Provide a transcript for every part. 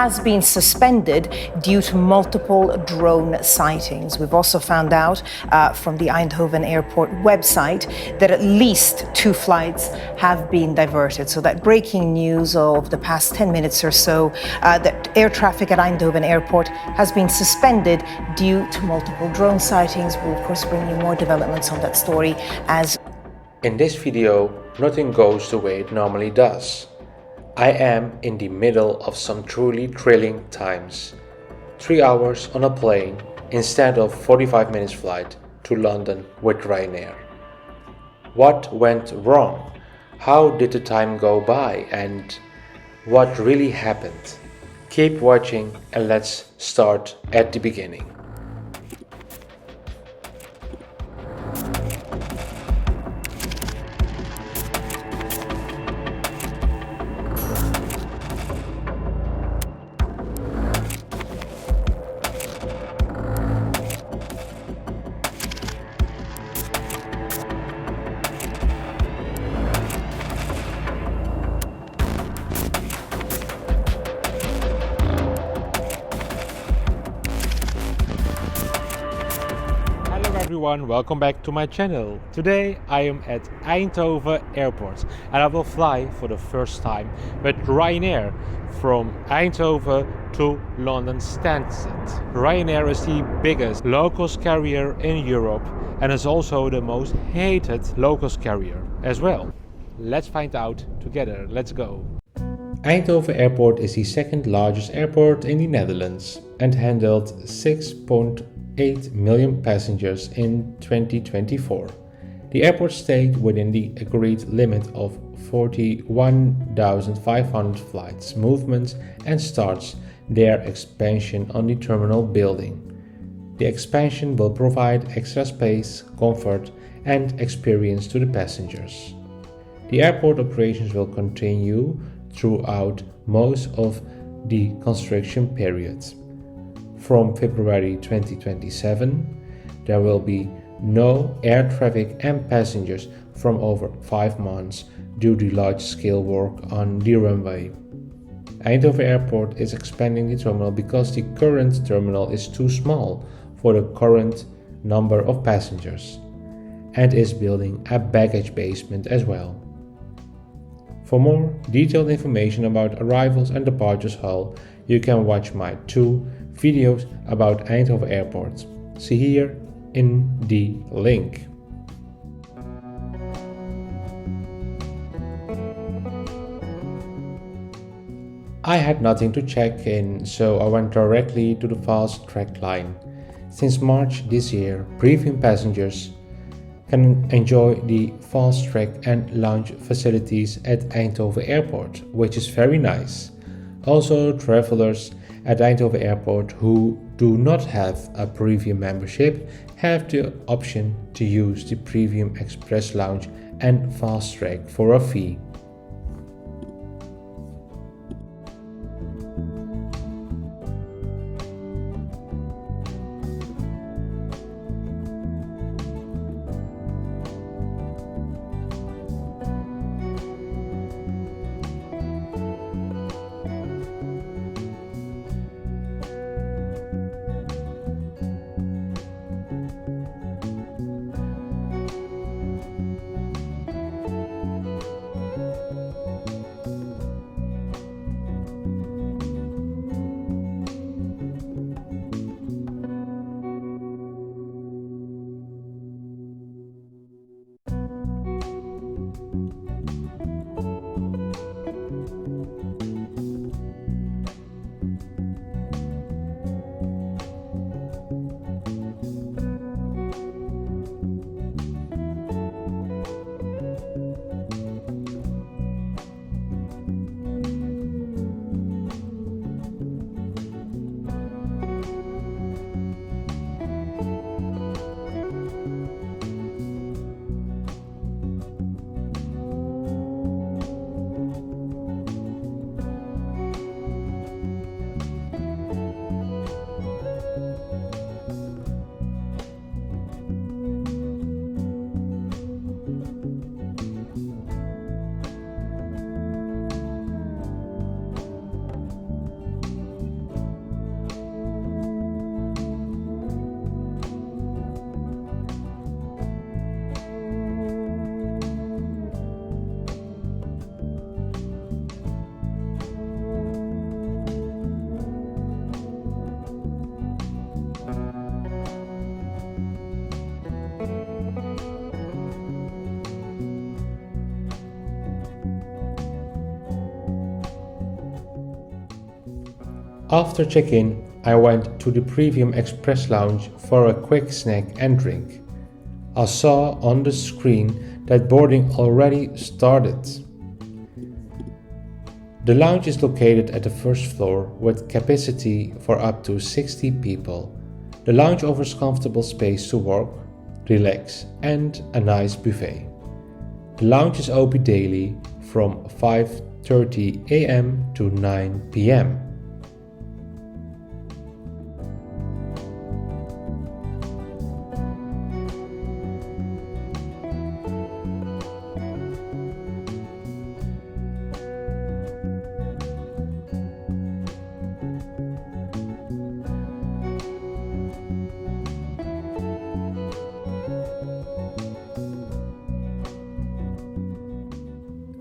has been suspended due to multiple drone sightings. We've also found out from the Eindhoven airport website that at least 2 flights have been diverted. So that breaking news of the past 10 minutes or so, that air traffic at Eindhoven airport has been suspended due to multiple drone sightings. We'll of course bring you more developments on that story as... In this video, nothing goes the way it normally does. I am in the middle of some truly thrilling times. 3 hours on a plane instead of 45 minutes flight to London with Ryanair. What went wrong? How did the time go by and what really happened? Keep watching and let's start at the beginning. Everyone, welcome back to my channel. Today I am at Eindhoven airport and I will fly for the first time with Ryanair from Eindhoven to London Stansted. Ryanair is the biggest low-cost carrier in Europe and is also the most hated low-cost carrier as well. Let's find out together. Let's go. Eindhoven Airport is the second largest airport in the Netherlands and handled 6.8 million passengers in 2024. The airport stayed within the agreed limit of 41,500 flights, movements and starts their expansion on the terminal building. The expansion will provide extra space, comfort and experience to the passengers. The airport operations will continue throughout most of the construction period. From February 2027, there will be no air traffic and passengers from over 5 months due to large-scale work on the runway. Eindhoven Airport is expanding the terminal because the current terminal is too small for the current number of passengers and is building a baggage basement as well. For more detailed information about arrivals and departures hall, you can watch my 2 videos about Eindhoven Airport. See here in the link. I had nothing to check in, so I went directly to the fast track line. Since March this year, premium passengers can enjoy the fast track and lounge facilities at Eindhoven Airport, which is very nice. Also, travelers at Eindhoven Airport who do not have a premium membership have the option to use the Premium Express Lounge and Fast Track for a fee. After check-in, I went to the Premium Express Lounge for a quick snack and drink. I saw on the screen that boarding already started. The lounge is located at the first floor with capacity for up to 60 people. The lounge offers comfortable space to work, relax, and a nice buffet. The lounge is open daily from 5:30 a.m. to 9 p.m.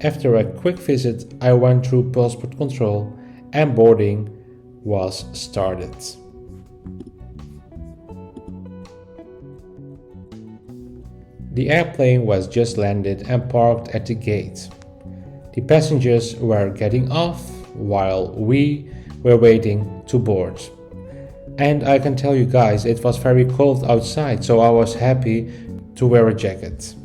After a quick visit, I went through passport control and boarding was started. The airplane was just landed and parked at the gate. The passengers were getting off while we were waiting to board. And I can tell you guys, it was very cold outside, so I was happy to wear a jacket.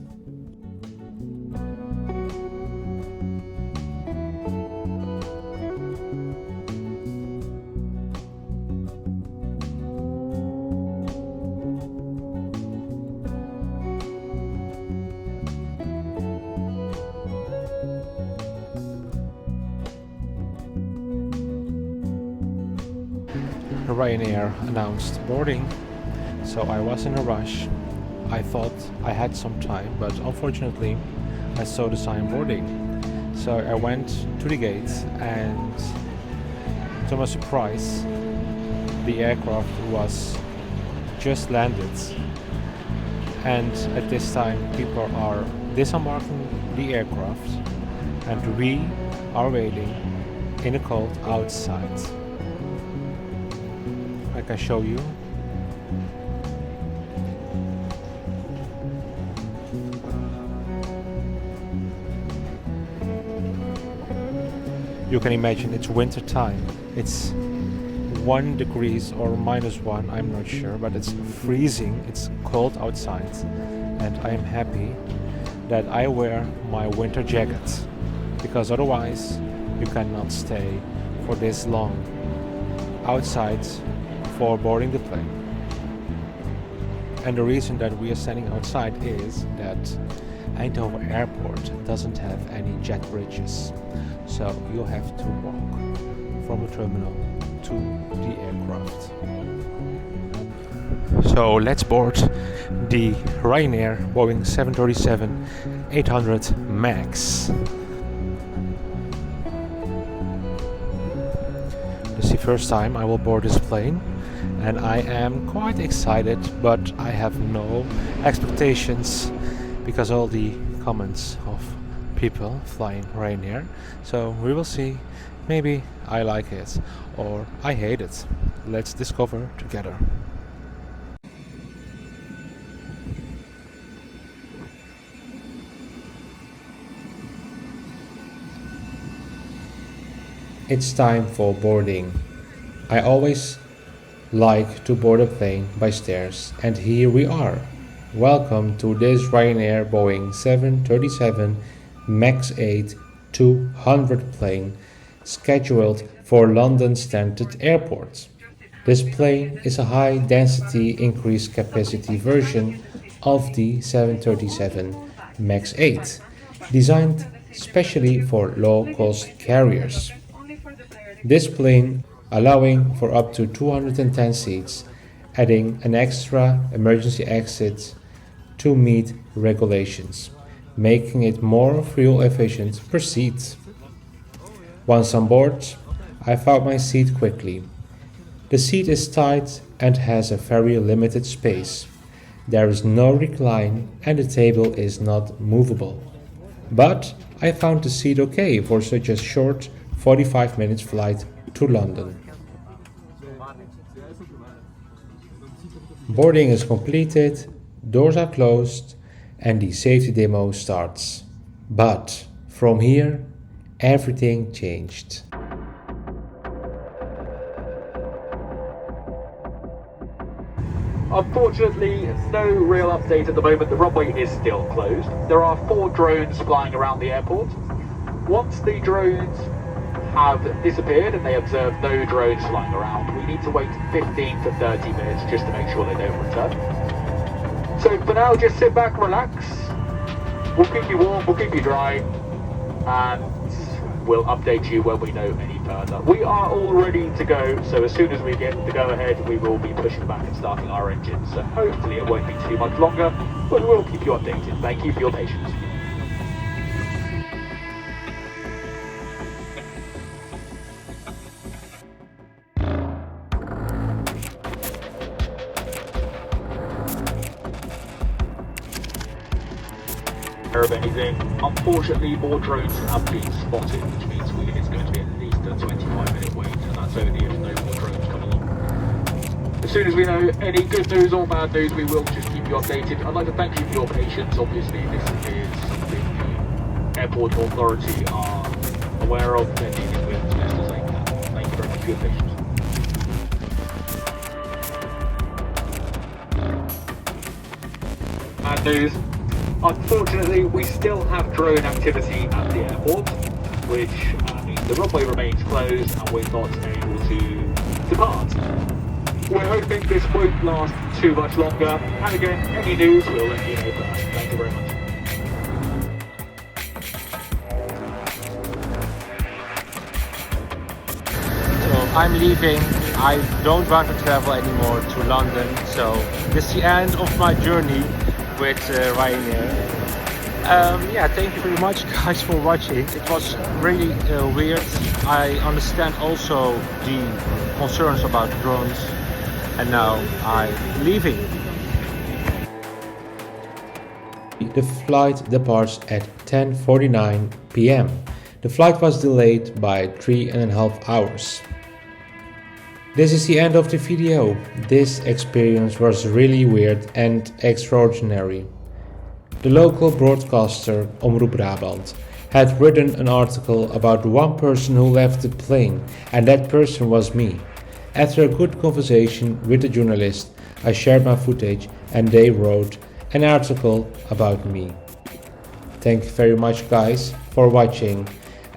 Ryanair announced boarding, so I was in a rush. I thought I had some time, but unfortunately I saw the sign boarding. So I went to the gate, and to my surprise, the aircraft was just landed. And at this time people are disembarking the aircraft and we are waiting in the cold outside. I can show you. You can imagine it's winter time. It's 1 degrees or -1, I'm not sure, but it's freezing, it's cold outside, and I am happy that I wear my winter jacket, because otherwise you cannot stay for this long outside for boarding the plane. And the reason that we are standing outside is that Eindhoven Airport doesn't have any jet bridges, so you have to walk from the terminal to the aircraft. So let's board the Ryanair Boeing 737-800 MAX. This is the first time I will board this plane, and I am quite excited, but I have no expectations because all the comments of people flying Ryanair. So we will see. Maybe I like it or I hate it. Let's discover together. It's time for boarding. I always like to board a plane by stairs, and here we are. Welcome to this Ryanair Boeing 737 MAX 8 200 plane, scheduled for London Stansted Airport. This plane is a high-density increased capacity version of the 737 MAX 8, designed specially for low-cost carriers. This plane allowing for up to 210 seats, adding an extra emergency exit to meet regulations, making it more fuel efficient per seat. Once on board, I found my seat quickly. The seat is tight and has a very limited space. There is no recline and the table is not movable. But I found the seat okay for such a short 45 minutes flight to London. Boarding is completed, doors are closed, and the safety demo starts. But from here, everything changed. Unfortunately, no real update at the moment. The runway is still closed. There are 4 drones flying around the airport. Once the drones have disappeared and they observe no drones flying around, we need to wait 15 to 30 minutes just to make sure they don't return. So for now, just sit back, relax. We'll keep you warm, we'll keep you dry, and we'll update you when we know any further. We are all ready to go, so as soon as we get the go-ahead, we will be pushing back and starting our engines. So hopefully it won't be too much longer, but we will keep you updated. Thank you for your patience. Of anything. Unfortunately, more drones have been spotted, which means it's going to be at least a 25-minute wait, and that's only if no more drones come along. As soon as we know any good news or bad news, we will just keep you updated. I'd like to thank you for your patience. Obviously, this is something the airport authority are aware of. They're dealing with as best as they can. Thank you very much for your patience. Bad news. Unfortunately, we still have drone activity at the airport, which means the runway remains closed and we're not able to depart. We're hoping this won't last too much longer, and again, any news we'll let you know first. Thank you very much. So I'm leaving. I don't want to travel anymore to London, so this is the end of my journey with Ryanair. Yeah, thank you very much guys for watching. It was really weird. I understand also the concerns about drones, and now I'm leaving. The flight departs at 10:49 p.m. The flight was delayed by 3.5 hours. This is the end of the video. This experience was really weird and extraordinary. The local broadcaster OMROEPBRABANT had written an article about one person who left the plane, and that person was me. After a good conversation with the journalist, I shared my footage and they wrote an article about me. Thank you very much guys for watching,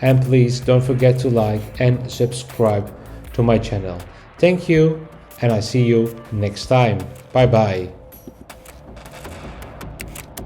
and please don't forget to like and subscribe to my channel. Thank you, and I see you next time. Bye bye.